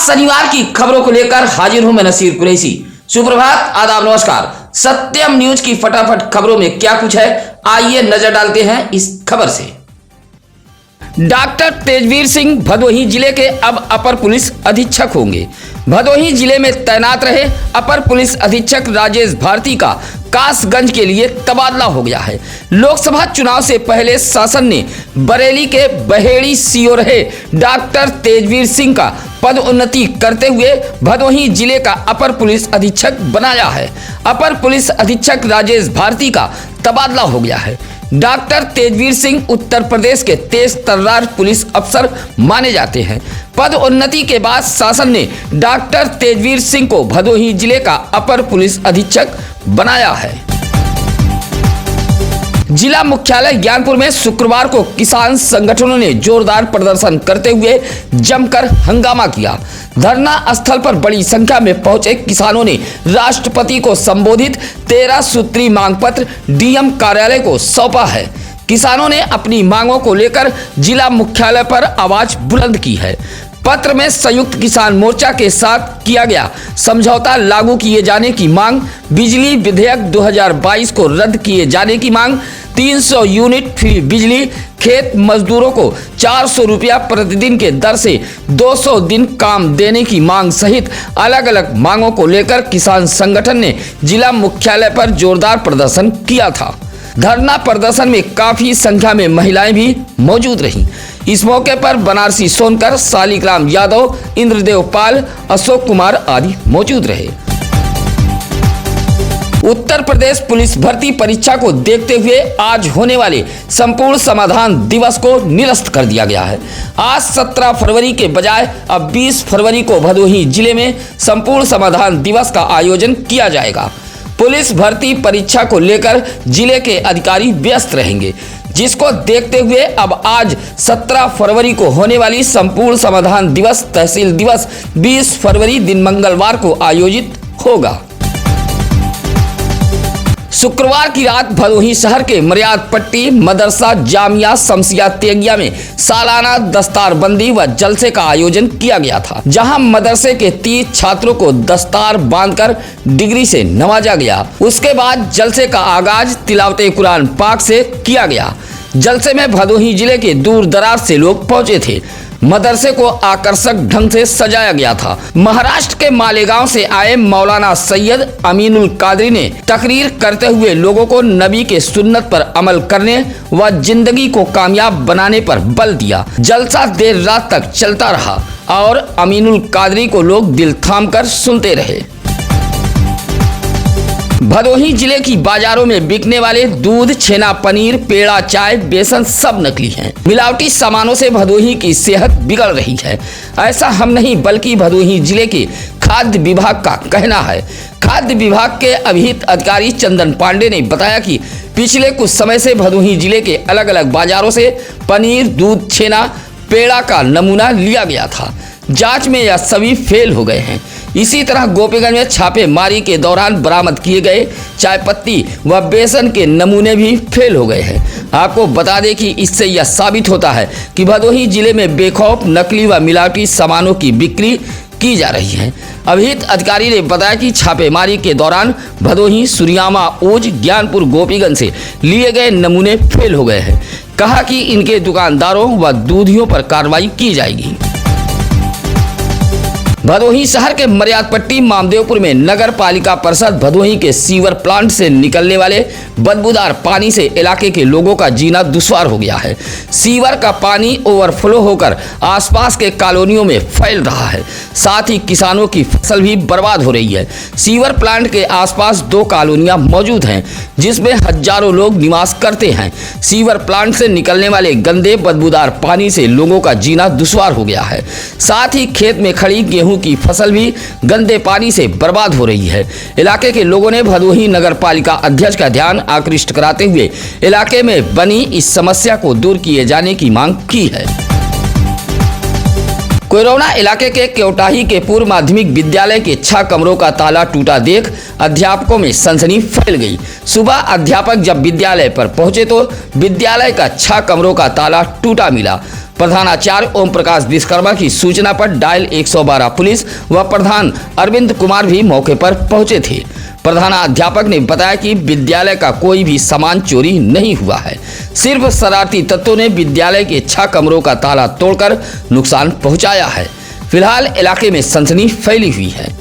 शनिवार की खबरों को लेकर हाजिर हूं मैं नसीर कुरैशी। सुप्रभात, आदाब, नमस्कार। सत्यम न्यूज की फटाफट खबरों में क्या कुछ है, आइए नजर डालते हैं इस खबर से। डॉक्टर तेजवीर सिंह भदोही जिले के अब अपर पुलिस अधीक्षक होंगे। भदोही जिले में तैनात रहे अपर पुलिस अधीक्षक राजेश भारती का कासगंज के लिए तबादला हो गया है। लोकसभा चुनाव से पहले शासन ने बरेली के बहेड़ी सीओ रहे डॉक्टर तेजवीर सिंह का पदोन्नति करते हुए भदोही जिले का अपर पुलिस अधीक्षक बनाया है। अपर पुलिस अधीक्षक राजेश भारती का तबादला हो गया है। डॉक्टर तेजवीर सिंह उत्तर प्रदेश के तेज तर्रार पुलिस अफसर माने जाते हैं। पदोन्नति के बाद शासन ने डॉक्टर तेजवीर सिंह को भदोही जिले का अपर पुलिस अधीक्षक बनाया है। जिला मुख्यालय ज्ञानपुर में शुक्रवार को किसान संगठनों ने जोरदार प्रदर्शन करते हुए जमकर हंगामा किया। धरना स्थल पर बड़ी संख्या में पहुंचे किसानों ने राष्ट्रपति को संबोधित 13 सूत्री मांग पत्र डीएम कार्यालय को सौंपा है। किसानों ने अपनी मांगों को लेकर जिला मुख्यालय पर आवाज बुलंद की है। पत्र में संयुक्त किसान मोर्चा के साथ किया गया समझौता लागू किए जाने की मांग, बिजली विधेयक 2022 को रद्द किए जाने की मांग, 300 यूनिट फ्री बिजली, खेत मजदूरों को 400 रुपया प्रतिदिन के दर से 200 दिन काम देने की मांग सहित अलग अलग मांगों को लेकर किसान संगठन ने जिला मुख्यालय पर जोरदार प्रदर्शन किया था। धरना प्रदर्शन में काफी संख्या में महिलाएं भी मौजूद रहीं। इस मौके पर बनारसी सोनकर, शालिग्राम यादव, इंद्रदेव पाल, अशोक कुमार आदि मौजूद रहे। उत्तर प्रदेश पुलिस भर्ती परीक्षा को देखते हुए आज होने वाले संपूर्ण समाधान दिवस को निरस्त कर दिया गया है। आज 17 फरवरी के बजाय अब 20 फरवरी को भदोही जिले में संपूर्ण समाधान दिवस का आयोजन किया जाएगा। पुलिस भर्ती परीक्षा को लेकर जिले के अधिकारी व्यस्त रहेंगे, जिसको देखते हुए अब आज 17 फरवरी को होने वाली संपूर्ण समाधान दिवस तहसील दिवस 20 फरवरी दिन मंगलवार को आयोजित होगा। शुक्रवार की रात भदोही शहर के मर्याद पट्टी मदरसा जामिया शमसिया तेगिया में सालाना दस्तारबंदी व जलसे का आयोजन किया गया था, जहां मदरसे के 30 छात्रों को दस्तार बांधकर डिग्री से नवाजा गया। उसके बाद जलसे का आगाज तिलावते कुरान पाक से किया गया। जलसे में भदोही जिले के दूर दराज से लोग पहुंचे थे। मदरसे को आकर्षक ढंग से सजाया गया था। महाराष्ट्र के मालेगांव से आए मौलाना सैयद अमीनुल कादरी ने तकरीर करते हुए लोगों को नबी के सुन्नत पर अमल करने व जिंदगी को कामयाब बनाने पर बल दिया। जलसा देर रात तक चलता रहा और अमीनुल कादरी को लोग दिल थाम कर सुनते रहे। भदोही जिले की बाजारों में बिकने वाले दूध, छेना, पनीर, पेड़ा, चाय, बेसन सब नकली हैं। मिलावटी सामानों से भदोही की सेहत बिगड़ रही है। ऐसा हम नहीं बल्कि भदोही जिले के खाद्य विभाग का कहना है। खाद्य विभाग के अभिहित अधिकारी चंदन पांडे ने बताया कि पिछले कुछ समय से भदोही जिले के अलग अलग बाजारों से पनीर, दूध, छेना, पेड़ा का नमूना लिया गया था। जांच में यह सभी फेल हो गए हैं। इसी तरह गोपीगंज में छापेमारी के दौरान बरामद किए गए चाय पत्ती व बेसन के नमूने भी फेल हो गए हैं। आपको बता दें कि इससे यह साबित होता है कि भदोही जिले में बेखौफ नकली व मिलावटी सामानों की बिक्री की जा रही है। अभिहित अधिकारी ने बताया कि छापेमारी के दौरान भदोही, सुरियामा, ऊज, ज्ञानपुर, गोपीगंज से लिए गए नमूने फेल हो गए हैं। कहा कि इनके दुकानदारों व दूधियों पर कार्रवाई की जाएगी। भदोही शहर के मर्याद पट्टी मामदेवपुर में नगर पालिका परिषद भदोही के सीवर प्लांट से निकलने वाले बदबूदार पानी से इलाके के लोगों का जीना दुश्वार हो गया है। सीवर का पानी ओवरफ्लो होकर आसपास के कॉलोनियों में फैल रहा है, साथ ही किसानों की फसल भी बर्बाद हो रही है। सीवर प्लांट के आसपास 2 कॉलोनियां मौजूद हैं, जिसमें हजारों लोग निवास करते हैं। सीवर प्लांट से निकलने वाले गंदे बदबूदार पानी से लोगों का जीना दुश्वार हो गया है। साथ ही खेत में खड़ी गेहूं की फसल भी गंदे पानी से बर्बाद हो रही है। इलाके के लोगों ने भदोही नगर पालिका अध्यक्ष का ध्यान आकृष्ट कराते हुए इलाके में बनी इस समस्या को दूर किए जाने की मांग की है। कोयरौना इलाके के केवटाही के पूर्व माध्यमिक विद्यालय के 6 कमरों का ताला टूटा देख अध्यापकों में सनसनी फैल गई। सुबह अध्यापक जब विद्यालय पर पहुंचे तो विद्यालय का 6 कमरों का ताला टूटा मिला। प्रधानाचार्य ओम प्रकाश विश्वकर्मा की सूचना पर डायल 112 पुलिस व प्रधान अरविंद कुमार भी मौके पर पहुंचे थे। प्रधानाध्यापक ने बताया कि विद्यालय का कोई भी सामान चोरी नहीं हुआ है, सिर्फ शरारती तत्वों ने विद्यालय के 6 कमरों का ताला तोड़कर नुकसान पहुंचाया है। फिलहाल इलाके में सनसनी फैली हुई है।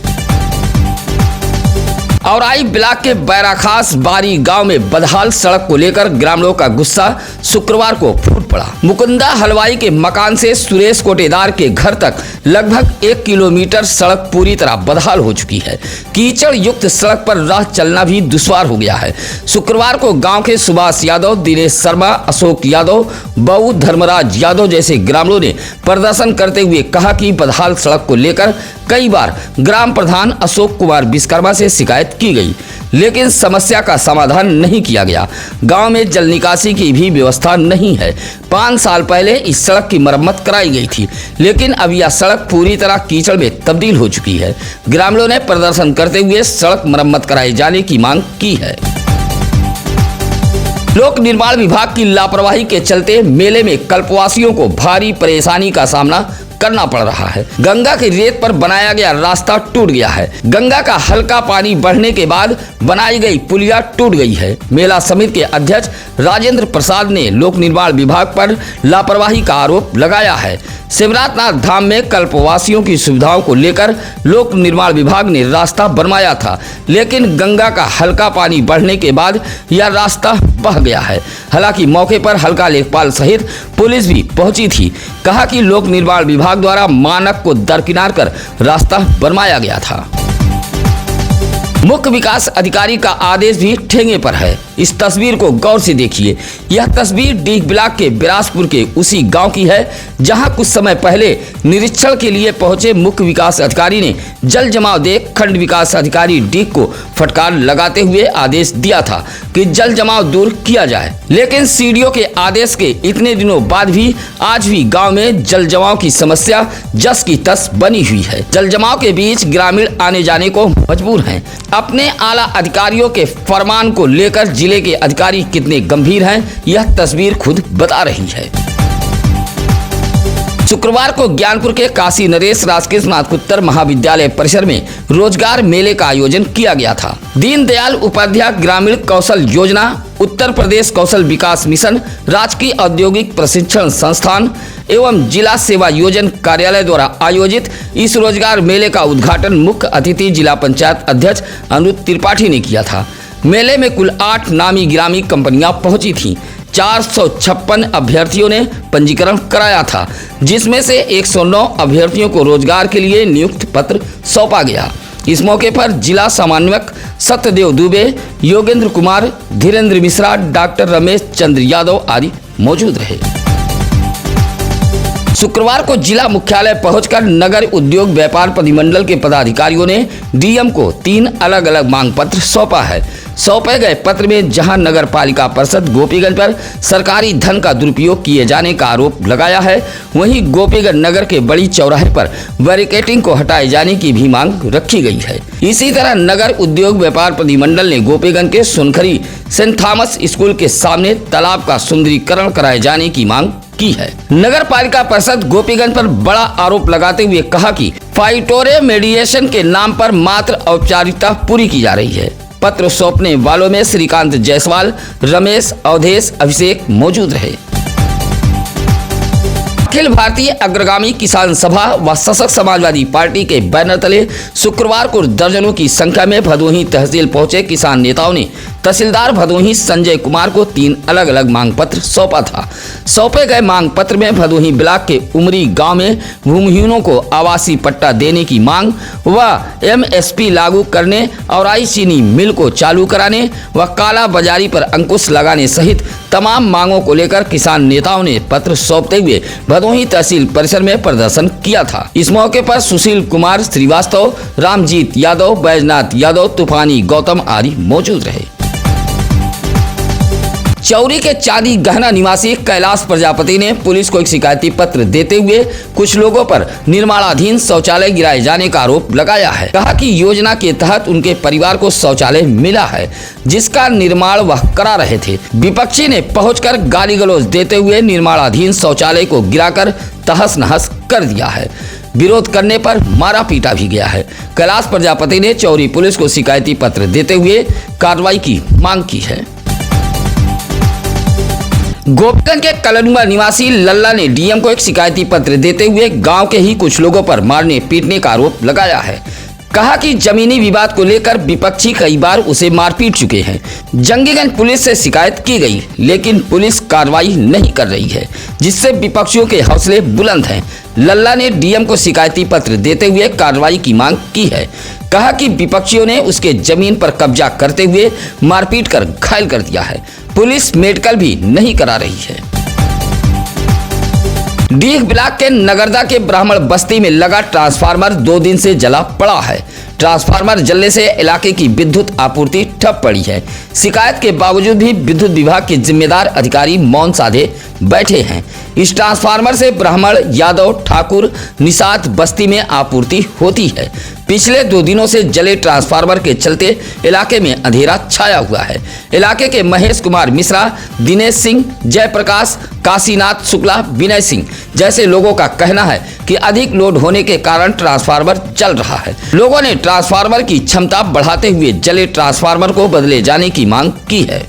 औराई ब्लॉक के बैराखास बारी गांव में बदहाल सड़क को लेकर ग्रामीणों का गुस्सा शुक्रवार को फूट पड़ा। मुकुंदा हलवाई के मकान से सुरेश कोटेदार के घर तक लगभग 1 किलोमीटर सड़क पूरी तरह बदहाल हो चुकी है। कीचड़ युक्त सड़क पर राह चलना भी दुश्वार हो गया है। शुक्रवार को गांव के सुभाष यादव, दिनेश शर्मा, अशोक यादव, बऊ धर्मराज यादव जैसे ग्रामीणों ने प्रदर्शन करते हुए कहा कि बदहाल सड़क को लेकर कई बार ग्राम प्रधान अशोक कुमार विश्वकर्मा से शिकायत की गई, लेकिन समस्या का समाधान नहीं किया गया। गांव में जल निकासी की भी व्यवस्था नहीं है। 5 साल पहले इस सड़क की मरम्मत कराई गई थी, लेकिन अब यह सड़क पूरी तरह कीचड़ में तब्दील हो चुकी है। ग्रामीणों ने प्रदर्शन करते हुए सड़क मरम्मत कराए जाने की मांग की है। लोक निर्माण विभाग की लापरवाही के चलते मेले में कल्पवासियों को भारी परेशानी का सामना करना पड़ रहा है। गंगा की रेत पर बनाया गया रास्ता टूट गया है। गंगा का हल्का पानी बढ़ने के बाद बनाई गई पुलिया टूट गई है। मेला समिति के अध्यक्ष राजेंद्र प्रसाद ने लोक निर्माण विभाग पर लापरवाही का आरोप लगाया है। शिवनाथ धाम में कल्पवासियों की सुविधाओं को लेकर लोक निर्माण विभाग ने रास्ता बनवाया था, लेकिन गंगा का हल्का पानी बढ़ने के बाद यह रास्ता बह गया है। हालांकि मौके पर हल्का लेखपाल सहित पुलिस भी पहुंची थी। कहा कि लोक निर्माण विभाग द्वारा मानक को दरकिनार कर रास्ता बनवाया गया था। मुख्य विकास अधिकारी का आदेश भी ठेंगे पर है। इस तस्वीर को गौर से देखिए। यह तस्वीर डीग ब्लॉक के बिरासपुर के उसी गांव की है, जहां कुछ समय पहले निरीक्षण के लिए पहुंचे मुख्य विकास अधिकारी ने जल जमाव देख खंड विकास अधिकारी डीग को फटकार लगाते हुए आदेश दिया था कि जल जमाव दूर किया जाए। लेकिन सीडीओ के आदेश के इतने दिनों बाद भी आज भी गाँव में जल जमाव की समस्या जस की तस बनी हुई है। जल जमाव के बीच ग्रामीण आने जाने को मजबूर हैं। अपने आला अधिकारियों के फरमान को लेकर जिले के अधिकारी कितने गंभीर हैं, यह तस्वीर खुद बता रही है। शुक्रवार को ज्ञानपुर के काशी नरेश राजकीय स्नातकोत्तर महाविद्यालय परिसर में रोजगार मेले का आयोजन किया गया था। दीनदयाल उपाध्याय ग्रामीण कौशल योजना, उत्तर प्रदेश कौशल विकास मिशन, राजकीय औद्योगिक प्रशिक्षण संस्थान एवं जिला सेवा योजन कार्यालय द्वारा आयोजित इस रोजगार मेले का उद्घाटन मुख्य अतिथि जिला पंचायत अध्यक्ष अनुज त्रिपाठी ने किया था। मेले में कुल 8 नामी गिरामी कंपनियां पहुंची थीं। 456 अभ्यर्थियों ने पंजीकरण कराया था, जिसमें से 109 अभ्यर्थियों को रोजगार के लिए नियुक्ति पत्र सौंपा गया। इस मौके पर जिला समन्वयक सत्यदेव दुबे, योगेंद्र कुमार, धीरेन्द्र मिश्रा, डॉक्टर रमेश चंद्र यादव आदि मौजूद रहे। शुक्रवार को जिला मुख्यालय पहुंचकर नगर उद्योग व्यापार प्रतिमंडल के पदाधिकारियों ने डीएम को 3 अलग अलग मांग पत्र सौंपा है। सौंपे गए पत्र में जहां नगर पालिका परिषद गोपीगंज पर सरकारी धन का दुरुपयोग किए जाने का आरोप लगाया है, वहीं गोपीगंज नगर के बड़ी चौराहे पर बैरिकेडिंग को हटाए जाने की भी मांग रखी गई है। इसी तरह नगर उद्योग व्यापार प्रतिमंडल ने गोपीगंज के सोनखरी सेंट थॉमस स्कूल के सामने तालाब का सुंदरीकरण कराए जाने की मांग की है। नगर पालिका परिषद गोपीगंज पर बड़ा आरोप लगाते हुए कहा कि फाइटोरे मेडिएशन के नाम पर मात्र औपचारिकता पूरी की जा रही है। पत्र सौंपने वालों में श्रीकांत जायसवाल, रमेश, अवधेश, अभिषेक मौजूद रहे। अखिल भारतीय अग्रगामी किसान सभा व सशक्त समाजवादी पार्टी के बैनर तले शुक्रवार को दर्जनों की संख्या में भदोही तहसील पहुंचे किसान नेताओं ने तहसीलदार भदोही संजय कुमार को 3 अलग अलग मांग पत्र सौंपा था। सौंपे गए मांग पत्र में भदोही ब्लॉक के उमरी गांव में भूमिहीनों को आवासीय पट्टा देने की मांग व एमएसपी लागू करने, औराई चीनी मिल को चालू कराने व काला बाजारी पर अंकुश लगाने सहित तमाम मांगों को लेकर किसान नेताओं ने पत्र सौंपते हुए भदोही तहसील परिसर में प्रदर्शन किया था। इस मौके पर सुशील कुमार श्रीवास्तव, रामजीत यादव, बैजनाथ यादव, तूफानी गौतम आदि मौजूद रहे। चौरी के चांदी गहना निवासी कैलाश प्रजापति ने पुलिस को एक शिकायती पत्र देते हुए कुछ लोगों पर निर्माणाधीन शौचालय गिराए जाने का आरोप लगाया है। कहा कि योजना के तहत उनके परिवार को शौचालय मिला है, जिसका निर्माण वह करा रहे थे। विपक्षी ने पहुंचकर गाली गलौज देते हुए निर्माणाधीन शौचालय को गिराकर तहस नहस कर दिया है। विरोध करने पर मारा पीटा भी गया है। कैलाश प्रजापति ने चौरी पुलिस को शिकायती पत्र देते हुए कार्रवाई की मांग की है। गोपीगंज के कलनुआ निवासी लल्ला ने डीएम को एक शिकायती पत्र देते हुए गांव के ही कुछ लोगों पर मारने पीटने का आरोप लगाया है। कहा कि जमीनी विवाद को लेकर विपक्षी कई बार उसे मार पीट चुके हैं। जंगीगंज पुलिस से शिकायत की गई, लेकिन पुलिस कार्रवाई नहीं कर रही है, जिससे विपक्षियों के हौसले बुलंद हैं। लल्ला ने डीएम को शिकायती पत्र देते हुए कार्रवाई की मांग की है। कहा कि विपक्षियों ने उसके जमीन पर कब्जा करते हुए मारपीट कर घायल कर दिया है। पुलिस मेडिकल भी नहीं करा रही है। डीह ब्लॉक के नगरदा के ब्राह्मण बस्ती में लगा ट्रांसफार्मर 2 दिन से जला पड़ा है। ट्रांसफार्मर जलने से इलाके की विद्युत आपूर्ति ठप पड़ी है। शिकायत के बावजूद भी विद्युत विभाग के जिम्मेदार अधिकारी मौन साधे बैठे हैं। इस ट्रांसफार्मर से ब्राह्मण, यादव, ठाकुर, निषाद बस्ती में आपूर्ति होती है। पिछले 2 दिनों से जले ट्रांसफार्मर के चलते इलाके में अंधेरा छाया हुआ है। इलाके के महेश कुमार मिश्रा, दिनेश सिंह, जयप्रकाश, काशीनाथ शुक्ला, विनय सिंह जैसे लोगों का कहना है कि अधिक लोड होने के कारण ट्रांसफार्मर जल रहा है। लोगों ने ट्रांसफार्मर की क्षमता बढ़ाते हुए जले ट्रांसफार्मर को बदले जाने की मांग की है।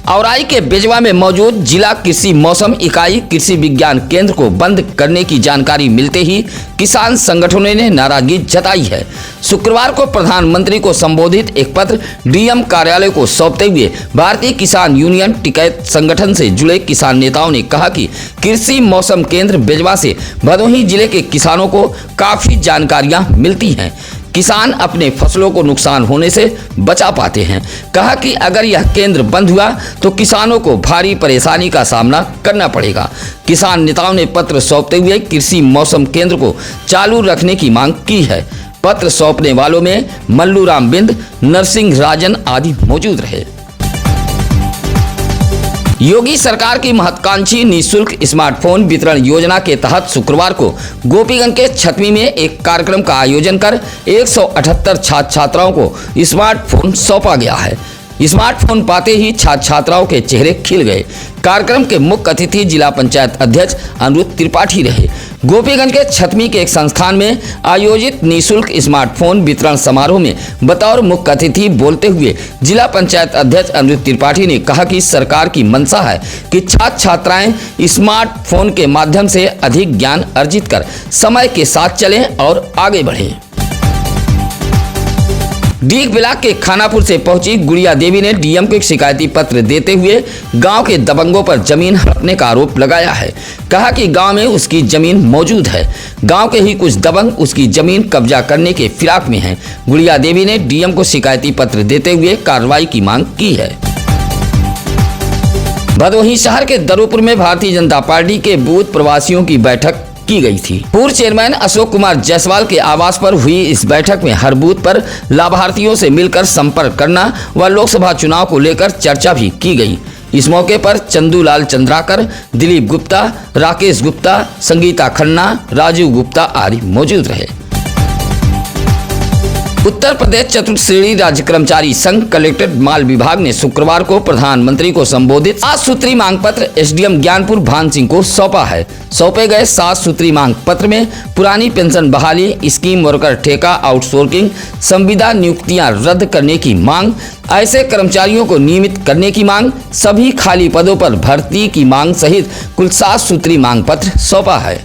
औराई के बेजवा में मौजूद जिला कृषि मौसम इकाई कृषि विज्ञान केंद्र को बंद करने की जानकारी मिलते ही किसान संगठनों ने नाराजगी जताई है। शुक्रवार को प्रधानमंत्री को संबोधित एक पत्र डीएम कार्यालय को सौंपते हुए भारतीय किसान यूनियन टिकैत संगठन से जुड़े किसान नेताओं ने कहा कि कृषि मौसम केंद्र बेजवा से भदोही जिले के किसानों को काफी जानकारियां मिलती हैं। किसान अपने फसलों को नुकसान होने से बचा पाते हैं। कहा कि अगर यह केंद्र बंद हुआ तो किसानों को भारी परेशानी का सामना करना पड़ेगा। किसान नेताओं ने पत्र सौंपते हुए कृषि मौसम केंद्र को चालू रखने की मांग की है। पत्र सौंपने वालों में मल्लू राम बिंद, नरसिंह राजन आदि मौजूद रहे। योगी सरकार की महत्वाकांक्षी निःशुल्क स्मार्टफोन वितरण योजना के तहत शुक्रवार को गोपीगंज के छतवी में एक कार्यक्रम का आयोजन कर 178 छात्र छात्राओं को स्मार्टफोन सौंपा गया है। स्मार्टफोन पाते ही छात्र छात्राओं के चेहरे खिल गए। कार्यक्रम के मुख्य अतिथि जिला पंचायत अध्यक्ष अनिरुद्ध त्रिपाठी रहे। गोपीगंज के छतमी के एक संस्थान में आयोजित निःशुल्क स्मार्टफोन वितरण समारोह में बतौर मुख्य अतिथि बोलते हुए जिला पंचायत अध्यक्ष अनिरुद्ध त्रिपाठी ने कहा कि सरकार की मंशा है कि छात्र छात्राएं स्मार्टफोन के माध्यम से अधिक ज्ञान अर्जित कर समय के साथ चलें और आगे बढ़ें। डीह ब्लॉक के खानापुर से पहुंची गुड़िया देवी ने डीएम को एक शिकायती पत्र देते हुए गांव के दबंगों पर जमीन हड़पने का आरोप लगाया है। कहा कि गांव में उसकी जमीन मौजूद है। गांव के ही कुछ दबंग उसकी जमीन कब्जा करने के फिराक में हैं। गुड़िया देवी ने डीएम को शिकायती पत्र देते हुए कार्रवाई की मांग की है। भदोही शहर के दरोपुर में भारतीय जनता पार्टी के बूथ प्रवासियों की बैठक की गई थी। पूर्व चेयरमैन अशोक कुमार जायसवाल के आवास पर हुई इस बैठक में हर बूथ पर लाभार्थियों से मिलकर संपर्क करना व लोकसभा चुनाव को लेकर चर्चा भी की गई। इस मौके पर चंदूलाल चंद्राकर, दिलीप गुप्ता, राकेश गुप्ता, संगीता खन्ना, राजीव गुप्ता आदि मौजूद रहे। उत्तर प्रदेश चतुर्थ श्रेणी राज्य कर्मचारी संघ कलेक्टेड माल विभाग ने शुक्रवार को प्रधानमंत्री को संबोधित 7 सूत्री मांग पत्र एसडीएम ज्ञानपुर भान सिंह को सौंपा है। सौंपे गए 7 सूत्री मांग पत्र में पुरानी पेंशन बहाली, स्कीम वर्कर ठेका आउटसोर्सिंग, संविदा नियुक्तियां रद्द करने की मांग, ऐसे कर्मचारियों को नियमित करने की मांग, सभी खाली पदों पर भर्ती की मांग सहित कुल 7 सूत्री मांग पत्र सौंपा है।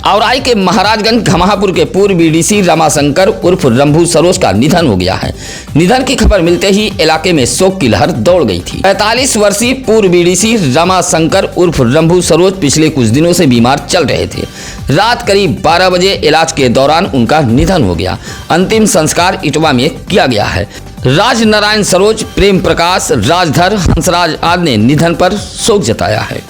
औराई के महाराजगंज घमापुर के पूर्व बीडीसी रमाशंकर उर्फ रंभू सरोज का निधन हो गया है। निधन की खबर मिलते ही इलाके में शोक की लहर दौड़ गई थी। 45 वर्षीय पूर्व बीडीसी रमाशंकर उर्फ रंभू सरोज पिछले कुछ दिनों से बीमार चल रहे थे। रात करीब 12 बजे इलाज के दौरान उनका निधन हो गया। अंतिम संस्कार इटवा में किया गया है। राज नारायण सरोज, प्रेम प्रकाश, राजधर, हंसराज आदि ने निधन पर शोक जताया है।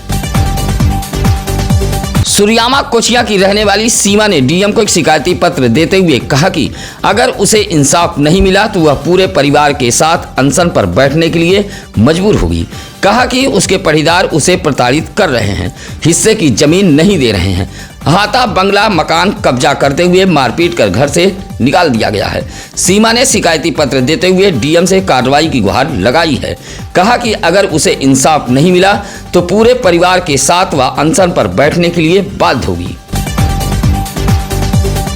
सुरियामा कोचिया की रहने वाली सीमा ने डीएम को एक शिकायती पत्र देते हुए कहा कि अगर उसे इंसाफ नहीं मिला तो वह पूरे परिवार के साथ अनशन पर बैठने के लिए मजबूर होगी। कहा कि उसके पढ़ीदार उसे प्रताड़ित कर रहे हैं, हिस्से की जमीन नहीं दे रहे हैं, हाथा बंगला मकान कब्जा करते हुए मारपीट कर घर से निकाल दिया गया है। सीमा ने शिकायती पत्र देते हुए डीएम से कार्रवाई की गुहार लगाई है। कहा कि अगर उसे इंसाफ नहीं मिला तो पूरे परिवार के साथ वह अनशन पर बैठने के लिए बाध्य होगी।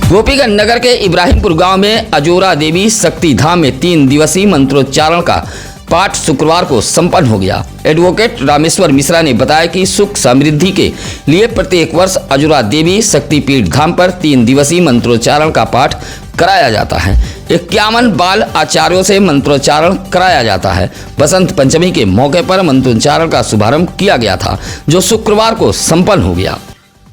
गोपीगंज नगर के इब्राहिमपुर गांव में अजोरा देवी शक्ति धाम में 3 दिवसीय मंत्रोच्चारण का पाठ शुक्रवार को संपन्न हो गया। एडवोकेट रामेश्वर मिश्रा ने बताया कि सुख समृद्धि के लिए प्रत्येक वर्ष अजोरा देवी शक्तिपीठ धाम पर 3 दिवसीय मंत्रोच्चारण का पाठ कराया जाता है। 51 बाल आचार्यों से मंत्रोच्चारण कराया जाता है। बसंत पंचमी के मौके पर मंत्रोच्चारण का शुभारंभ किया गया था, जो शुक्रवार को संपन्न हो गया।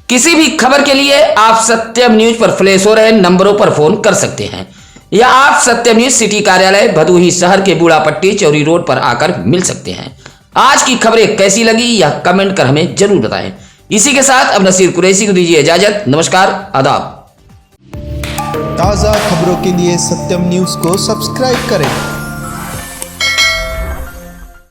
किसी भी खबर के लिए आप सत्यम न्यूज पर फ्लैश हो रहे नंबरों पर फोन कर सकते हैं या आप सत्यम न्यूज सिटी कार्यालय भदोही शहर के बूढ़ापट्टी चौरी रोड पर आकर मिल सकते हैं। आज की खबरें कैसी लगी यह कमेंट कर हमें जरूर बताएं। इसी के साथ अब नसीर कुरैशी को दीजिए इजाजत। नमस्कार, आदाब। ताज़ा खबरों के लिए सत्यम न्यूज़ को सब्सक्राइब करें